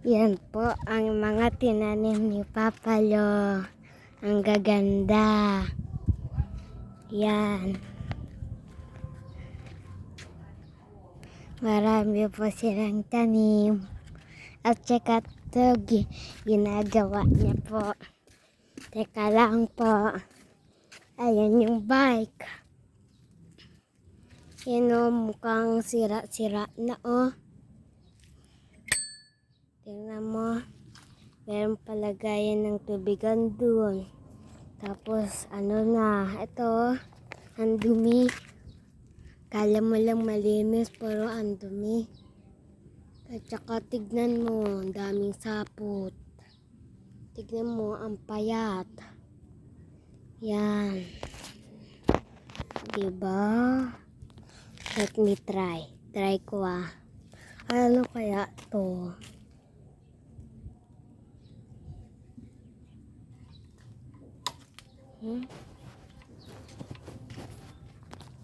Yan po ang mga tinanim ni Papa Lo. Ang gaganda. Yan. Marami po silang tanim. At saka ito, ginagawa niya po. Teka lang po. Ayan yung bike. Yan o, mukhang sira-sira na o. Tingnan mo. Meron palagayan ng tubigan doon. Tapos ano na, ito, ang dumi. Kala mo lang malinis pero ang dumi. At saka tignan mo, ang daming sapot. Tignan mo, ang payat. Yan. Diba? Let me try. Try ko ah. Ano kaya to?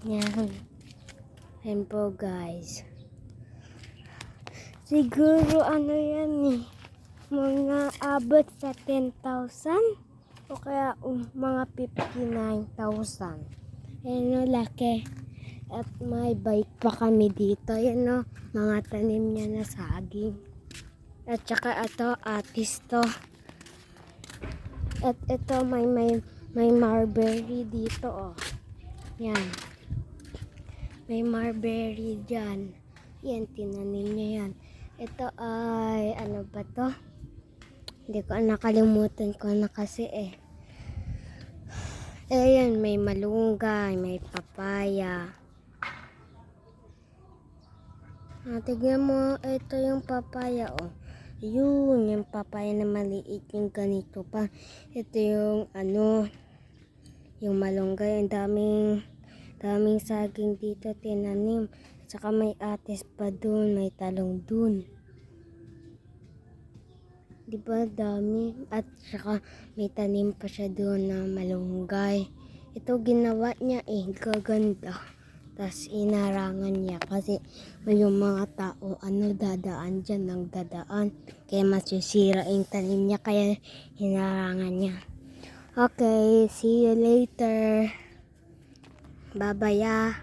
Yan. Yan po guys. Siguro ano yan eh. Mga abot sa 10,000 o kaya mga 59,000. Ayan o, laki. At may bike pa kami dito. Ayan o, mga tanim niya na saging. At saka ito, atis to. At ito, may marberry dito o. Yan. May marberry dyan. Yan, tinanim niya yan. Ito ay, ano ba to? Hindi ko nakalimutan ko na kasi eh. Ayan, may malunggay, may papaya. Tignan mo, ito yung papaya oh. Yun, yung papaya na maliit, yung ganito pa. Ito yung ano, yung malunggay. Ang daming saging dito tinanim. Saka may atis pa dun, may talong dun. Diba dami? At saka may tanim pa siya doon na malunggay. Ito ginawa niya eh, gaganda. Tapos inarangan niya kasi may yung mga tao dadaan dyan, nang dadaan. Kaya masisira yung tanim niya, kaya hinarangan niya. Okay, see you later. Bye-bye.